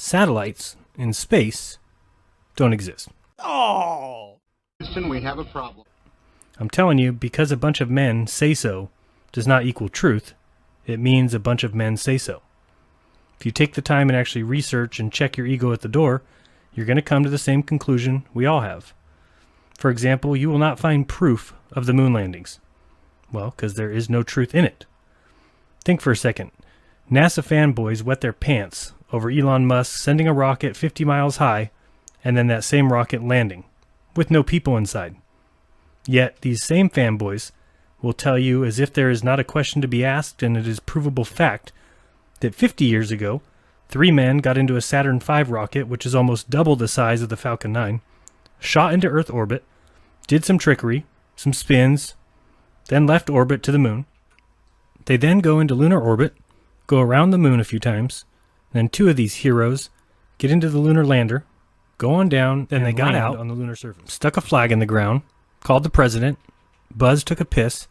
satellites in space don't exist. Oh! Houston, we have a problem. I'm telling you, because a bunch of men say so does not equal truth. It means a bunch of men say so. If you take the time and actually research and check your ego at the door, you're going to come to the same conclusion we all have. For example, you will not find proof of the moon landings. Well, because there is no truth in it. Think for a second. NASA fanboys wet their pants over Elon Musk sending a rocket 50 miles high and then that same rocket landing, with no people inside. Yet these same fanboys will tell you, as if there is not a question to be asked and it is provable fact, that 50 years ago, 3 men got into a Saturn V rocket, which is almost double the size of the Falcon 9, shot into Earth orbit, did some trickery, some spins, then left orbit to the moon. They then go into lunar orbit, go around the moon a few times, then 2 of these heroes get into the lunar lander, go on down, then they got out on the lunar surface, stuck a flag in the ground, called the president, Buzz took a piss,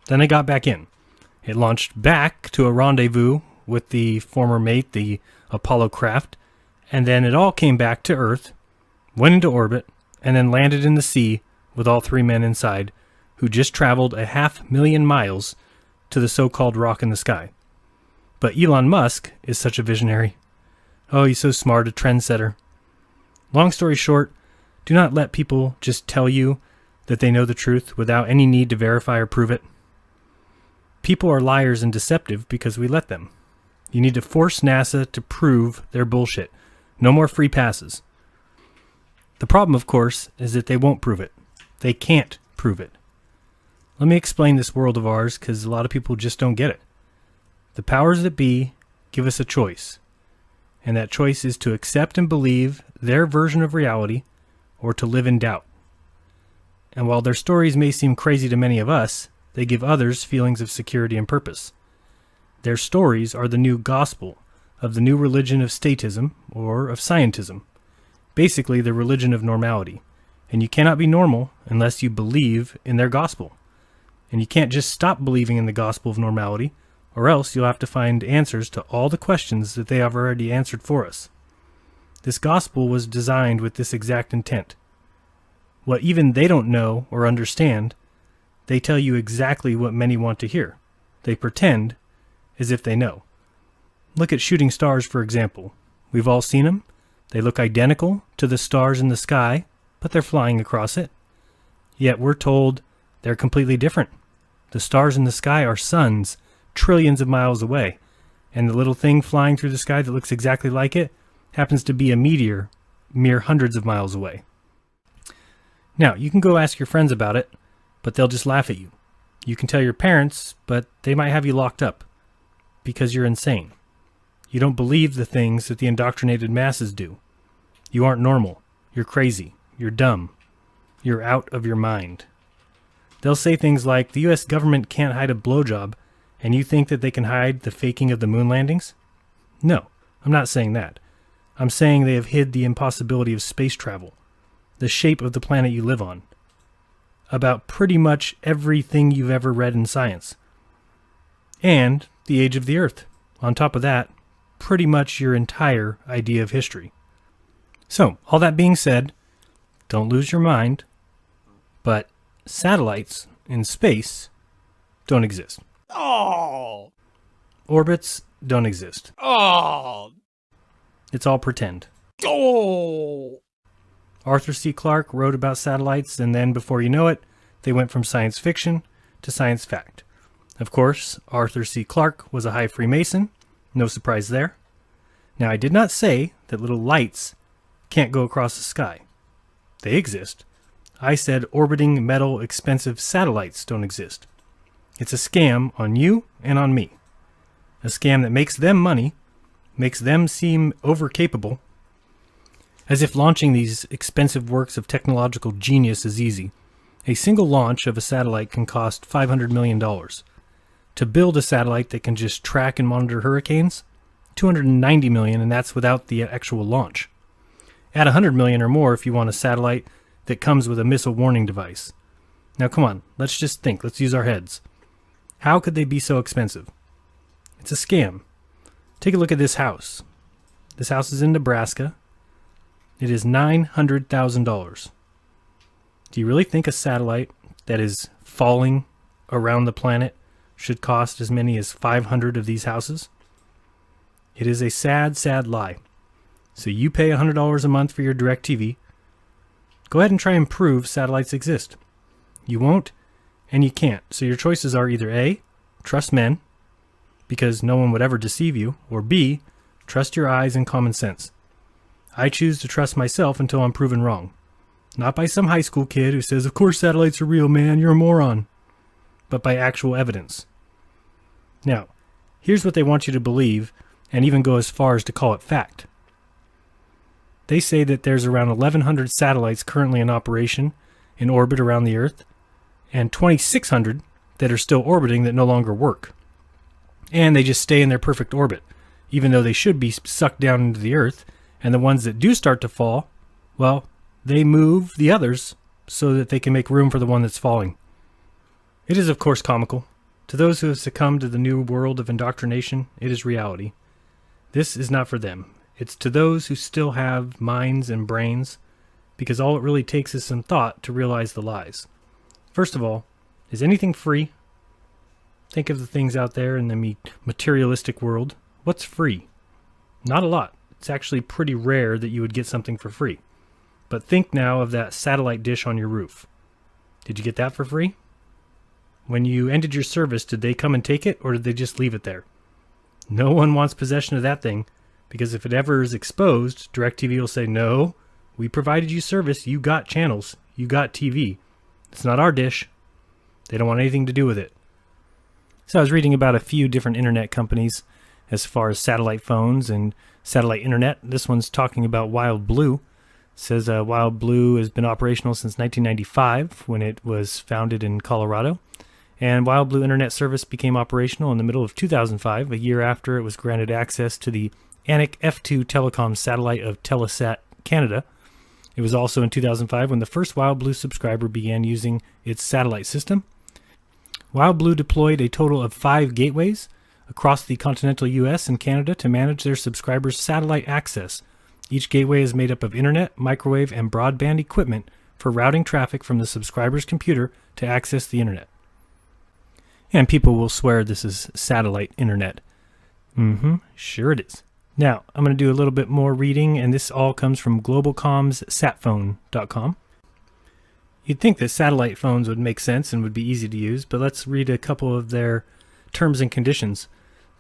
then they got back in. It launched back to a rendezvous with the former mate, the Apollo craft, and then it all came back to Earth, went into orbit, and then landed in the sea with all 3 men inside, who just traveled 500,000 miles to the so-called rock in the sky. But Elon Musk is such a visionary. Oh, he's so smart, a trendsetter. Long story short, do not let people just tell you that they know the truth without any need to verify or prove it. People are liars and deceptive because we let them. You need to force NASA to prove their bullshit. No more free passes. The problem, of course, is that they won't prove it. They can't prove it. Let me explain this world of ours, because a lot of people just don't get it. The powers that be give us a choice, and that choice is to accept and believe their version of reality or to live in doubt. And while their stories may seem crazy to many of us, they give others feelings of security and purpose. Their stories are the new gospel of the new religion of statism or of scientism, basically the religion of normality. And you cannot be normal unless you believe in their gospel. And you can't just stop believing in the gospel of normality, or else you'll have to find answers to all the questions that they have already answered for us. This gospel was designed with this exact intent. What even they don't know or understand, they tell you exactly what many want to hear. They pretend as if they know. Look at shooting stars, for example. We've all seen them. They look identical to the stars in the sky, but they're flying across it. Yet we're told they're completely different. The stars in the sky are suns trillions of miles away, and the little thing flying through the sky that looks exactly like it happens to be a meteor mere hundreds of miles away. Now, you can go ask your friends about it, but they'll just laugh at you. You can tell your parents, but they might have you locked up because you're insane. You don't believe the things that the indoctrinated masses do. You aren't normal. You're crazy. You're dumb. You're out of your mind. They'll say things like, the U.S. government can't hide a blowjob, and you think that they can hide the faking of the moon landings? No, I'm not saying that. I'm saying they have hid the impossibility of space travel, the shape of the planet you live on, about pretty much everything you've ever read in science, and the age of the Earth. On top of that, pretty much your entire idea of history. So, all that being said, don't lose your mind, but satellites in space don't exist. Oh! Orbits don't exist. Oh! It's all pretend. Oh! Arthur C. Clarke wrote about satellites, and then before you know it, they went from science fiction to science fact. Of course, Arthur C. Clarke was a high Freemason. No surprise there. Now, I did not say that little lights can't go across the sky. They exist. I said orbiting metal expensive satellites don't exist. It's a scam on you and on me. A scam that makes them money, makes them seem overcapable, as if launching these expensive works of technological genius is easy. A single launch of a satellite can cost $500 million. To build a satellite that can just track and monitor hurricanes, $290 million, and that's without the actual launch. Add $100 million or more if you want a satellite that comes with a missile warning device. Now come on, let's just think, let's use our heads. How could they be so expensive? It's a scam. Take a look at this house. This house is in Nebraska. It is $900,000. Do you really think a satellite that is falling around the planet should cost as many as 500 of these houses? It is a sad, sad lie. So you pay $100 a month for your DirecTV. Go ahead and try and prove satellites exist. You won't, and you can't. So your choices are either A, trust men, because no one would ever deceive you, or B, trust your eyes and common sense. I choose to trust myself until I'm proven wrong. Not by some high school kid who says, of course satellites are real, man, you're a moron. But by actual evidence. Now, here's what they want you to believe, and even go as far as to call it fact. They say that there's around 1,100 satellites currently in operation in orbit around the Earth, and 2,600 that are still orbiting that no longer work. And they just stay in their perfect orbit, even though they should be sucked down into the Earth, and the ones that do start to fall, well, they move the others so that they can make room for the one that's falling. It is, of course, comical. To those who have succumbed to the new world of indoctrination, it is reality. This is not for them. It's to those who still have minds and brains, because all it really takes is some thought to realize the lies. First of all, is anything free? Think of the things out there in the materialistic world. What's free? Not a lot. It's actually pretty rare that you would get something for free. But think now of that satellite dish on your roof. Did you get that for free? When you ended your service, did they come and take it, or did they just leave it there? No one wants possession of that thing, because if it ever is exposed, DirecTV will say, no, we provided you service, you got channels, you got TV. It's not our dish. They don't want anything to do with it. So I was reading about a few different internet companies as far as satellite phones and satellite internet. This one's talking about Wild Blue. It says Wild Blue has been operational since 1995 when it was founded in Colorado. And Wild Blue Internet service became operational in the middle of 2005, a year after it was granted access to the Anik F2 telecom satellite of Telesat Canada. It was also in 2005 when the first Wild Blue subscriber began using its satellite system. Wild Blue deployed a total of 5 gateways across the continental US and Canada to manage their subscribers' satellite access. Each gateway is made up of internet, microwave, and broadband equipment for routing traffic from the subscriber's computer to access the internet. And people will swear this is satellite internet. Sure it is. Now, I'm going to do a little bit more reading, and this all comes from globalcomssatphone.com. You'd think that satellite phones would make sense and would be easy to use, but let's read a couple of their terms and conditions.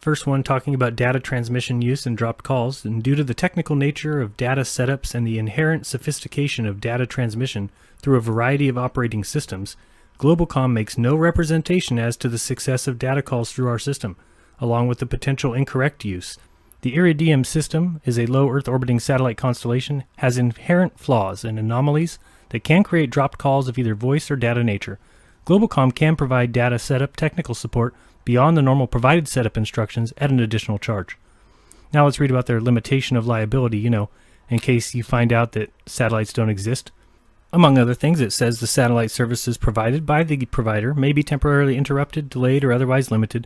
First one talking about data transmission use and dropped calls, and due to the technical nature of data setups and the inherent sophistication of data transmission through a variety of operating systems, Globalcom makes no representation as to the success of data calls through our system, along with the potential incorrect use. The Iridium system is a low Earth orbiting satellite constellation, has inherent flaws and anomalies that can create dropped calls of either voice or data nature. Globalcom can provide data setup technical support beyond the normal provided setup instructions at an additional charge. Now let's read about their limitation of liability, in case you find out that satellites don't exist. Among other things, it says the satellite services provided by the provider may be temporarily interrupted, delayed, or otherwise limited,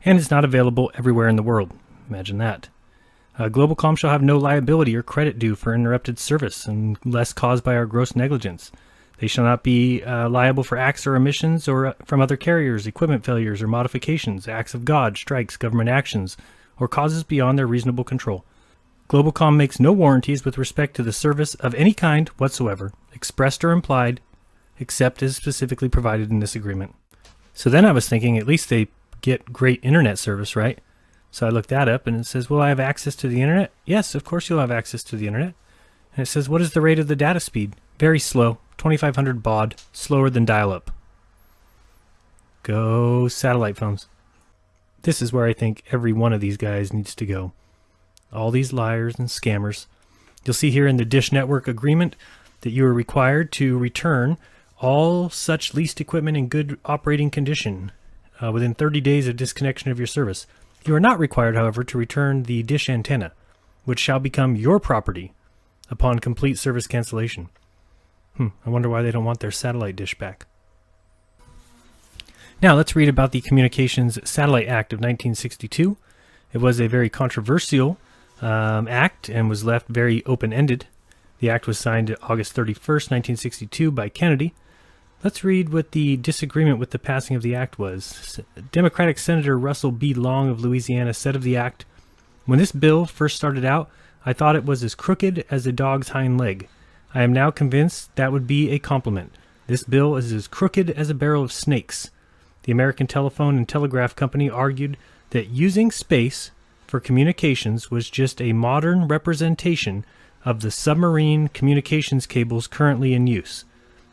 and is not available everywhere in the world. Imagine that. Globalcom shall have no liability or credit due for interrupted service unless caused by our gross negligence. They shall not be liable for acts or omissions or from other carriers, equipment failures or modifications, acts of God, strikes, government actions, or causes beyond their reasonable control. Globalcom makes no warranties with respect to the service of any kind whatsoever, expressed or implied, except as specifically provided in this agreement. So then I was thinking, at least they get great internet service, right? So I looked that up, and it says, will I have access to the internet? Yes, of course you'll have access to the internet. And it says, what is the rate of the data speed? Very slow, 2500 baud, slower than dial-up. Go satellite phones. This is where I think every one of these guys needs to go. All these liars and scammers. You'll see here in the Dish Network agreement that you are required to return all such leased equipment in good operating condition within 30 days of disconnection of your service. You are not required, however, to return the dish antenna, which shall become your property upon complete service cancellation. I wonder why they don't want their satellite dish back. Now let's read about the Communications Satellite Act of 1962. It was a very controversial Act and was left very open-ended. The act was signed August 31st, 1962 by Kennedy. Let's read what the disagreement with the passing of the act was. Democratic Senator Russell B. Long of Louisiana said of the act, "When this bill first started out, I thought it was as crooked as a dog's hind leg. I am now convinced that would be a compliment. This bill is as crooked as a barrel of snakes." The American Telephone and Telegraph Company argued that using space for communications was just a modern representation of the submarine communications cables currently in use.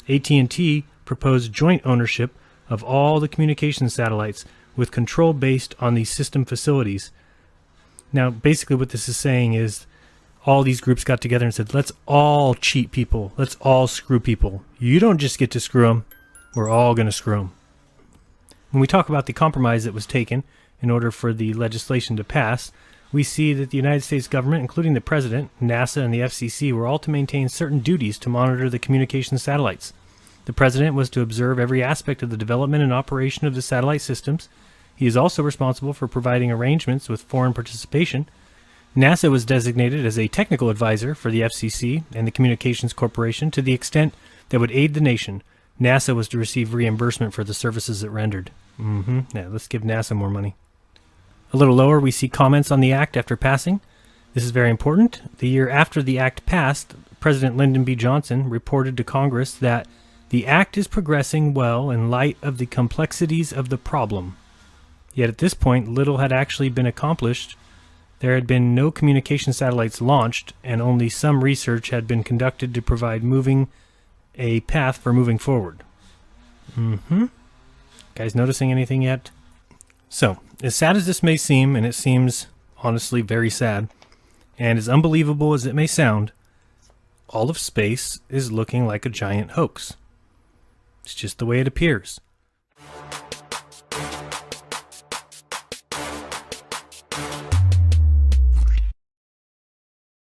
AT&T proposed joint ownership of all the communication satellites with control based on these system facilities. Now, basically what this is saying is all these groups got together and said, let's all cheat people. Let's all screw people. You don't just get to screw them. We're all going to screw them. When we talk about the compromise that was taken in order for the legislation to pass, we see that the United States government, including the President, NASA, and the FCC, were all to maintain certain duties to monitor the communication satellites. The President was to observe every aspect of the development and operation of the satellite systems. He is also responsible for providing arrangements with foreign participation. NASA was designated as a technical advisor for the FCC and the Communications Corporation to the extent that would aid the nation. NASA was to receive reimbursement for the services it rendered. Yeah, let's give NASA more money. A little lower, we see comments on the act after passing. This is very important. The year after the act passed, President Lyndon B. Johnson reported to Congress that the act is progressing well in light of the complexities of the problem. Yet at this point, little had actually been accomplished. There had been no communication satellites launched, and only some research had been conducted to provide a path for moving forward. Guys noticing anything yet? So, as sad as this may seem, and it seems honestly very sad, and as unbelievable as it may sound, all of space is looking like a giant hoax. It's just the way it appears.